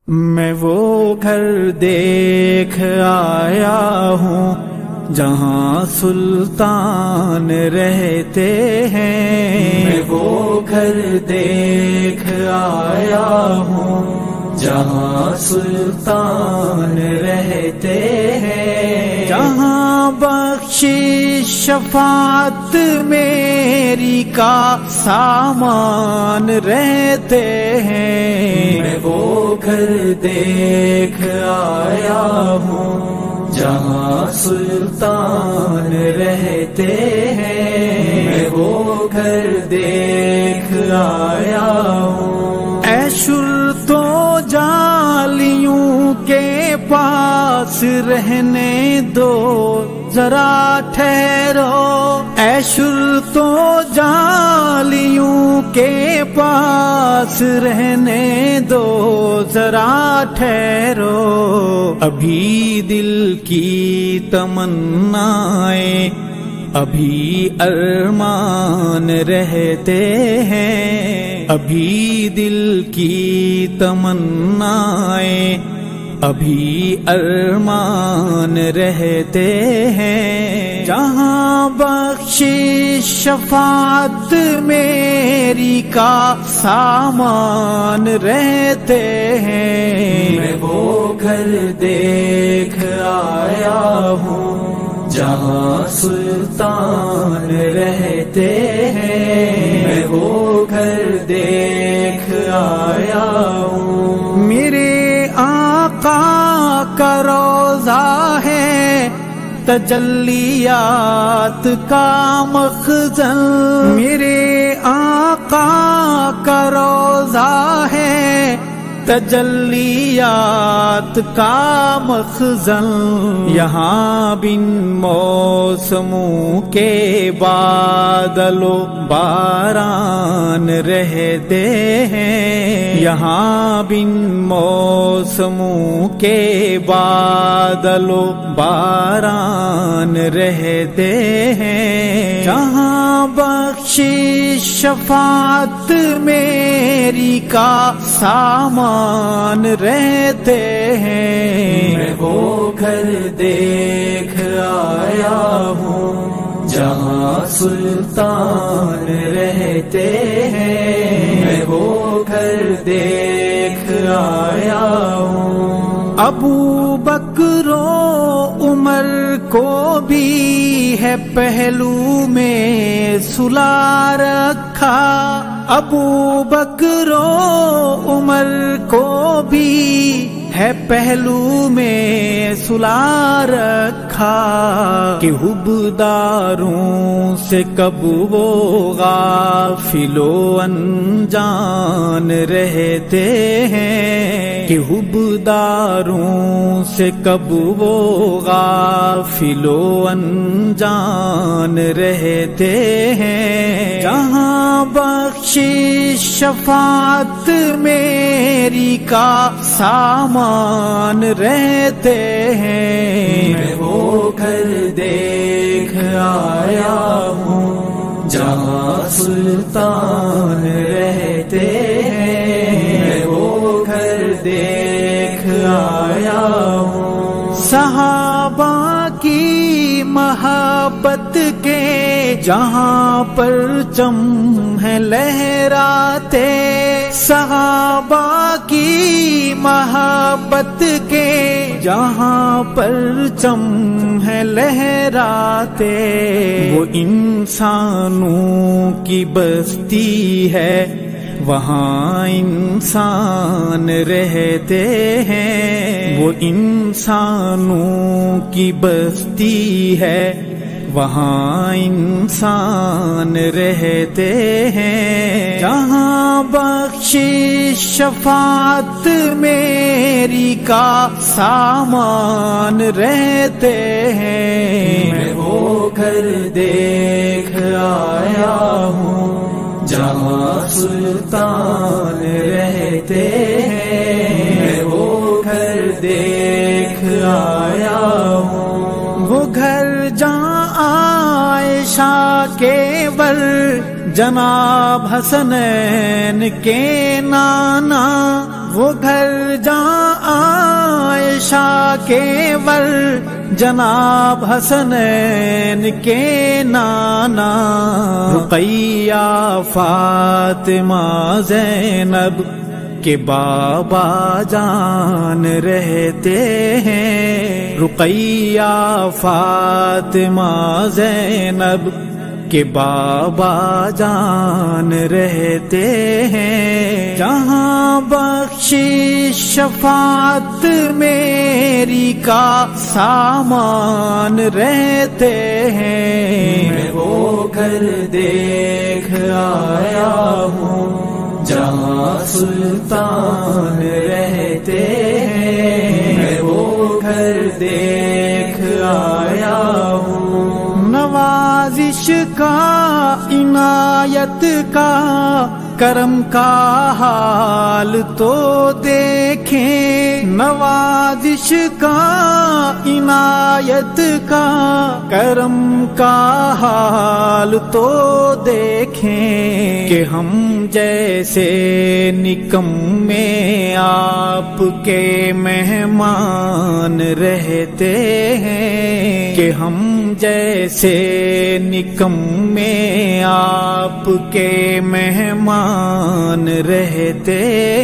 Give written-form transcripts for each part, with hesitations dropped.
میں وہ گھر دیکھ آیا ہوں جہاں سلطان رہتے ہیں، میں وہ گھر دیکھ آیا ہوں جہاں سلطان رہتے ہیں، جہاں بخشش شفاعت میری کا سامان رہتے ہیں، میں وہ گھر دیکھ آیا ہوں جہاں سلطان رہتے ہیں، میں وہ گھر دیکھ آیا ہوں۔ اے شرطو جالیوں کے پاس رہنے دو ذرا ٹھہرو، اے شرطو جالیوں کے پاس رہنے دو ذرا ٹھہرو، ابھی دل کی تمنائیں ابھی ارمان رہتے ہیں، ابھی دل کی تمنائیں ابھی ارمان رہتے ہیں، جہاں بخشش شفاعت میری کا سامان رہتے ہیں، میں وہ گھر دیکھ آیا ہوں جہاں سلطان رہتے ہیں، میں وہ گھر دیکھ آیا ہوں۔ میرے آقا کا روضہ ہے تجلیات کا مخزن، میرے آقا کا روضہ ہے تجلیات کا مخزن، یہاں بن موسموں کے بادل و باران رہتے ہیں، یہاں بن موسموں کے بادل و باران رہتے ہیں، جہاں بخشش شفاعت میری کا سامان رہتے ہیں، میں وہ گھر دیکھ آیا ہوں جہاں سلطان رہتے ہیں، میں وہ گھر دیکھ آیا ہوں۔ ابو بکر و عمر کو بھی ہے پہلو میں سلا رکھا، ابو بکر و عمر کو بھی ہے پہلو میں سلا رکھا، کہ حبداروں سے کب وہ غافل و انجان رہتے ہیں، کہ حبداروں سے کب وہ غافل و انجان رہتے ہیں، جہاں بخشش شفاعت میری کا سامان رہتے ہیں، میں وہ گھر دیکھ آیا ہوں جہاں سلطان رہتے ہیں، میں وہ گھر دیکھ آیا ہوں۔ صحابہ کی محبت کے جہاں پرچم ہے لہراتے، صحابہ کی محبت کے جہاں پرچم ہے لہراتے، وہ انسانوں کی بستی ہے وہاں انسان رہتے ہیں، وہ انسانوں کی بستی ہے وہاں انسان رہتے ہیں، جہاں بخشش شفاعت میری کا سامان رہتے ہیں، میں وہ گھر دیکھ آیا ہوں جہاں سلطان رہتے ہیں، میں وہ گھر دیکھ آیا ہوں۔ وہ گھر جہاں عائشہ کے بر جناب حسنین کے نانا، وہ گھر جہاں عائشہ کے ور جناب حسنین کے نانا رقیہ فاطمہ زینب کے بابا جان رہتے ہیں، رقیہ فاطمہ زینب کے بابا جان رہتے ہیں، جہاں بخشش شفاعت میری کا سامان رہتے ہیں، میں وہ گھر دیکھ آیا ہوں جہاں سلطان رہتے ہیں، میں وہ گھر دیکھ آیا ہوں، نوازش کا عنایت کا کرم کا حال تو دیکھیں، نوازش کا عنایت کا کرم کا حال تو دیکھیں، کہ ہم جیسے نکمے آپ کے مہمان رہتے ہیں، کہ ہم جیسے نکمے آپ کے مہمان رہتے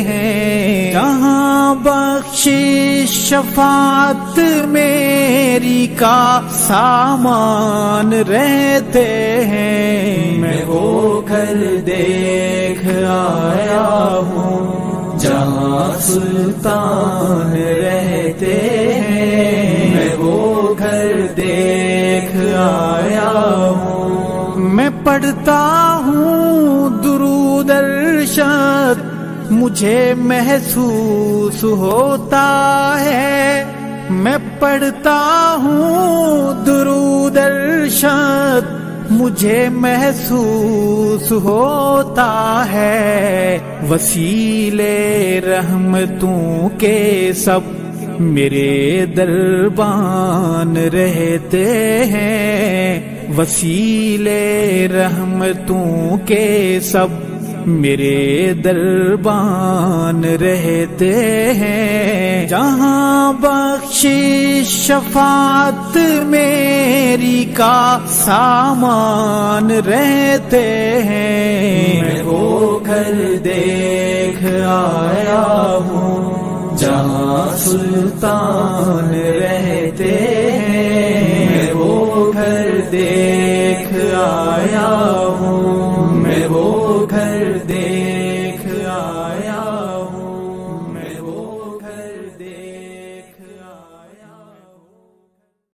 ہیں، جہاں بخشش شفاعت میری کا سامان رہتے ہیں، میں وہ گھر دیکھ آیا ہوں جہاں سلطان رہتے ہیں، میں وہ گھر دیکھ آیا ہوں، میں پڑھتا ہوں درود ارشد مجھے محسوس ہوتا ہے، میں پڑھتا ہوں درود ارشد مجھے محسوس ہوتا ہے، وسیلے رحمتوں کے سب میرے دربان رہتے ہیں، وسیلے رحمتوں کے سب میرے دربان رہتے ہیں، جہاں بخشش شفاعت میری کا سامان رہتے ہیں، میں وہ گھر دیکھ آیا ہوں جہاں سلطان رہتے